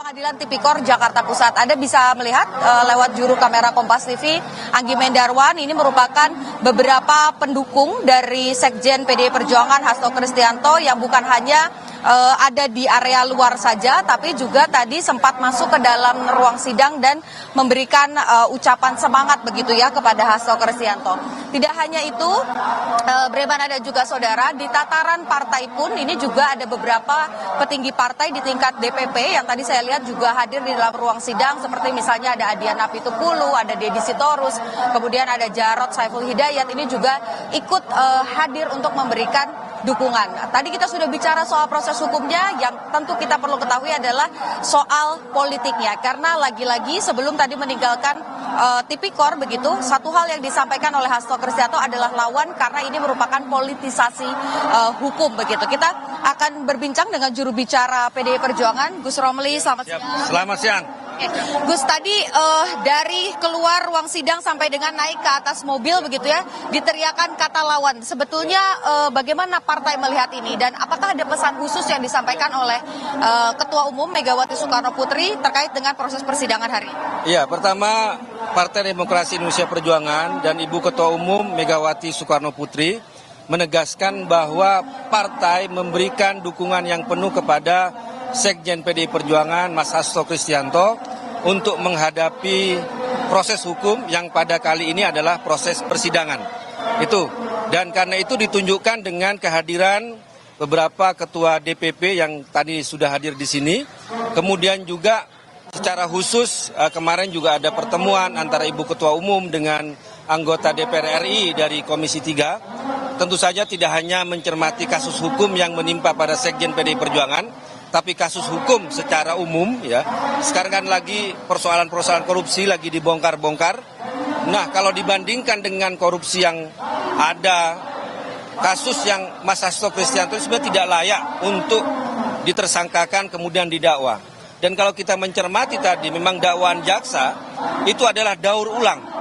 Pengadilan Tipikor Jakarta Pusat. Anda bisa melihat lewat juru kamera Kompas TV, Anggi Mendarwan, ini merupakan beberapa pendukung dari Sekjen PDI Perjuangan Hasto Kristianto yang bukan hanya ada di area luar saja, tapi juga tadi sempat masuk ke dalam ruang sidang dan memberikan ucapan semangat begitu ya kepada Hasto Kristianto. Tidak hanya itu, Bremana dan juga saudara, di tataran partai pun ini juga ada beberapa petinggi partai di tingkat DPP yang tadi saya lihat juga hadir di dalam ruang sidang, seperti misalnya ada Adiana Pitupulu, ada Deddy Sitorus, kemudian ada Jarod Saiful Hidayat, ini juga ikut hadir untuk memberikan dukungan. Tadi kita sudah bicara soal proses hukumnya, yang tentu kita perlu ketahui adalah soal politiknya. Karena lagi-lagi sebelum tadi meninggalkan Tipikor begitu, satu hal yang disampaikan oleh Hasto Kristianto adalah lawan karena ini merupakan politisasi hukum begitu. Kita akan berbincang dengan juru bicara PDI Perjuangan, Gus Romli. Selamat siang. Selamat siang. Gus, tadi dari keluar ruang sidang sampai dengan naik ke atas mobil begitu ya, diteriakan kata lawan. Sebetulnya bagaimana partai melihat ini dan apakah ada pesan khusus yang disampaikan oleh Ketua Umum Megawati Soekarno Putri terkait dengan proses persidangan hari ini? Iya, pertama Partai Demokrasi Indonesia Perjuangan dan Ibu Ketua Umum Megawati Soekarno Putri menegaskan bahwa partai memberikan dukungan yang penuh kepada Sekjen PDI Perjuangan Mas Hasto Kristianto untuk menghadapi proses hukum yang pada kali ini adalah proses persidangan. Itu. Dan karena itu ditunjukkan dengan kehadiran beberapa ketua DPP yang tadi sudah hadir di sini. Kemudian juga secara khusus kemarin juga ada pertemuan antara Ibu Ketua Umum dengan anggota DPR RI dari Komisi 3. Tentu saja tidak hanya mencermati kasus hukum yang menimpa pada Sekjen PDI Perjuangan, tapi kasus hukum secara umum ya. Sekarang kan lagi persoalan-persoalan korupsi lagi dibongkar-bongkar. Nah, kalau dibandingkan dengan korupsi yang ada, kasus yang Mas Hasto Kristianto sebenarnya tidak layak untuk ditersangkakan kemudian didakwa. Dan kalau kita mencermati tadi, memang dakwaan jaksa itu adalah daur ulang.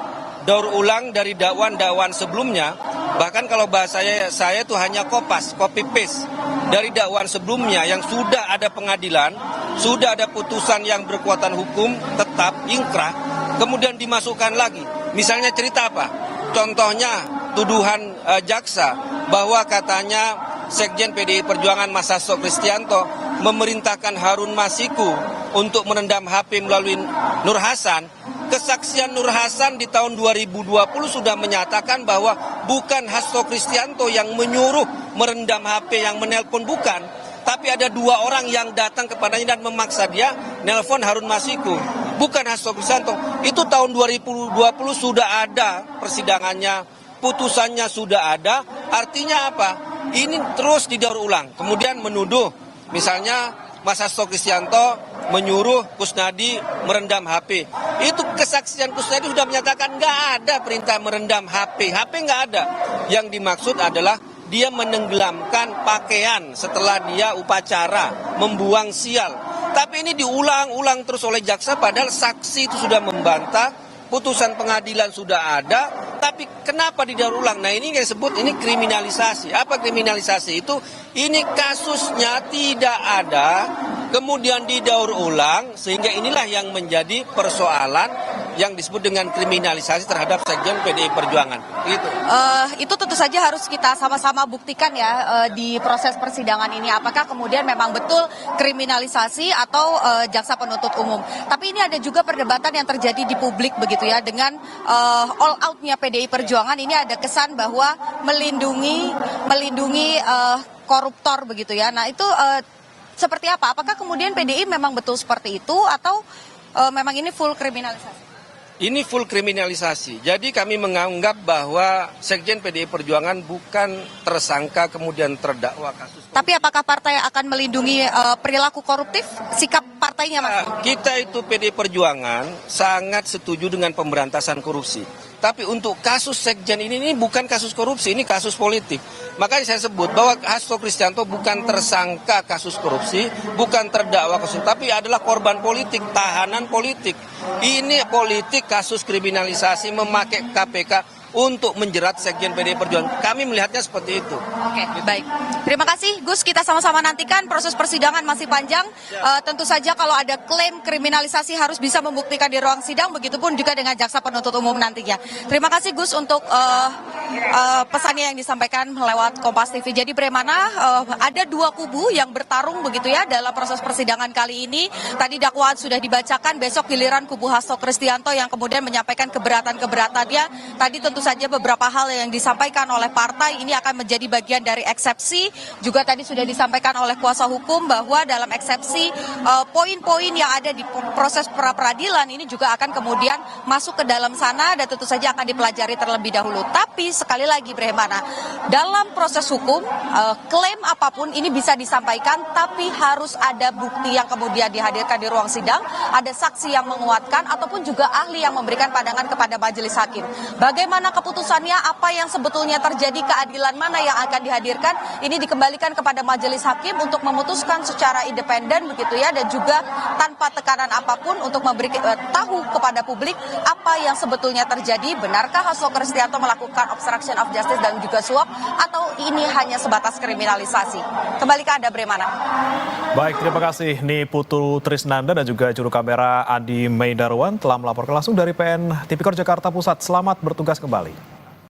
Daur ulang dari dakwaan-dakwaan sebelumnya. Bahkan kalau bahasa saya itu hanya copy paste dari dakwaan sebelumnya yang sudah ada pengadilan, sudah ada putusan yang berkekuatan hukum tetap ingkrah, kemudian dimasukkan lagi. Misalnya cerita apa? Contohnya tuduhan jaksa bahwa katanya Sekjen PDI Perjuangan Mas Hasto Kristianto memerintahkan Harun Masiku untuk merendam HP melalui Nur Hasan. Kesaksian Nur Hasan di tahun 2020 sudah menyatakan bahwa bukan Hasto Kristianto yang menyuruh merendam HP, yang menelpon bukan. Tapi ada dua orang yang datang kepadanya dan memaksa dia nelpon Harun Masiku. Bukan Hasto Kristianto. Itu tahun 2020 sudah ada persidangannya, putusannya sudah ada. Artinya apa? Ini terus didaur ulang. Kemudian menuduh misalnya Mas Hasto Kristianto menyuruh Kusnadi merendam HP. Itu kesaksian Kusnadi sudah menyatakan nggak ada perintah merendam HP. HP nggak ada. Yang dimaksud adalah dia menenggelamkan pakaian setelah dia upacara, membuang sial. Tapi ini diulang-ulang terus oleh jaksa padahal saksi itu sudah membantah, putusan pengadilan sudah ada, tapi kenapa didaur ulang? Nah, ini yang disebut ini kriminalisasi. Apa kriminalisasi itu? Ini kasusnya tidak ada, kemudian didaur ulang, sehingga inilah yang menjadi persoalan yang disebut dengan kriminalisasi terhadap Sekjen PDI Perjuangan. Gitu. Itu tentu saja harus kita sama-sama buktikan ya di proses persidangan ini. Apakah kemudian memang betul kriminalisasi atau jaksa penuntut umum. Tapi ini ada juga perdebatan yang terjadi di publik begitu ya. Dengan all out-nya PDI Perjuangan ini ada kesan bahwa melindungi koruptor begitu ya. Nah itu seperti apa? Apakah kemudian PDI memang betul seperti itu atau memang ini full kriminalisasi? Ini full kriminalisasi. Jadi kami menganggap bahwa Sekjen PDI Perjuangan bukan tersangka kemudian terdakwa kasus korupsi. Tapi apakah partai akan melindungi perilaku koruptif? Sikap partainya Mas? Kita itu PDI Perjuangan sangat setuju dengan pemberantasan korupsi. Tapi untuk kasus Sekjen ini bukan kasus korupsi, ini kasus politik. Makanya saya sebut bahwa Hasto Kristianto bukan tersangka kasus korupsi, bukan terdakwa kasus, tapi adalah korban politik, tahanan politik. Ini politik kasus kriminalisasi memakai KPK untuk menjerat Sekjen PDI Perjuangan. Kami melihatnya seperti itu. Oke, baik. Terima kasih Gus, kita sama-sama nantikan proses persidangan masih panjang. Tentu saja kalau ada klaim kriminalisasi harus bisa membuktikan di ruang sidang, begitupun juga dengan jaksa penuntut umum nantinya. Terima kasih Gus untuk pesannya yang disampaikan lewat Kompas TV. Jadi bagaimana ada dua kubu yang bertarung begitu ya dalam proses persidangan kali ini. Tadi dakwaan sudah dibacakan, besok giliran kubu Hasto Kristianto yang kemudian menyampaikan keberatan-keberatannya. Tadi tentu saja beberapa hal yang disampaikan oleh partai ini akan menjadi bagian dari eksepsi. Juga tadi sudah disampaikan oleh kuasa hukum bahwa dalam eksepsi poin-poin yang ada di proses pra-peradilan ini juga akan kemudian masuk ke dalam sana dan tentu saja akan dipelajari terlebih dahulu. Tapi sekali lagi Brahmana, dalam proses hukum klaim apapun ini bisa disampaikan, tapi harus ada bukti yang kemudian dihadirkan di ruang sidang, ada saksi yang menguatkan ataupun juga ahli yang memberikan pandangan kepada majelis hakim. Bagaimana keputusannya, apa yang sebetulnya terjadi, keadilan mana yang akan dihadirkan, ini dikembalikan kepada majelis hakim untuk memutuskan secara independen begitu ya, dan juga tanpa tekanan apapun untuk memberi tahu kepada publik apa yang sebetulnya terjadi. Benarkah Hasto Kristianto melakukan obstruction of justice dan juga suap, atau ini hanya sebatas kriminalisasi? Kembali ke Anda Bremana. Baik, terima kasih Ni Putu Trisnanda dan juga juru kamera Adi Meidarwan telah melaporkan langsung dari PN Tipikor Jakarta Pusat. Selamat bertugas kembali.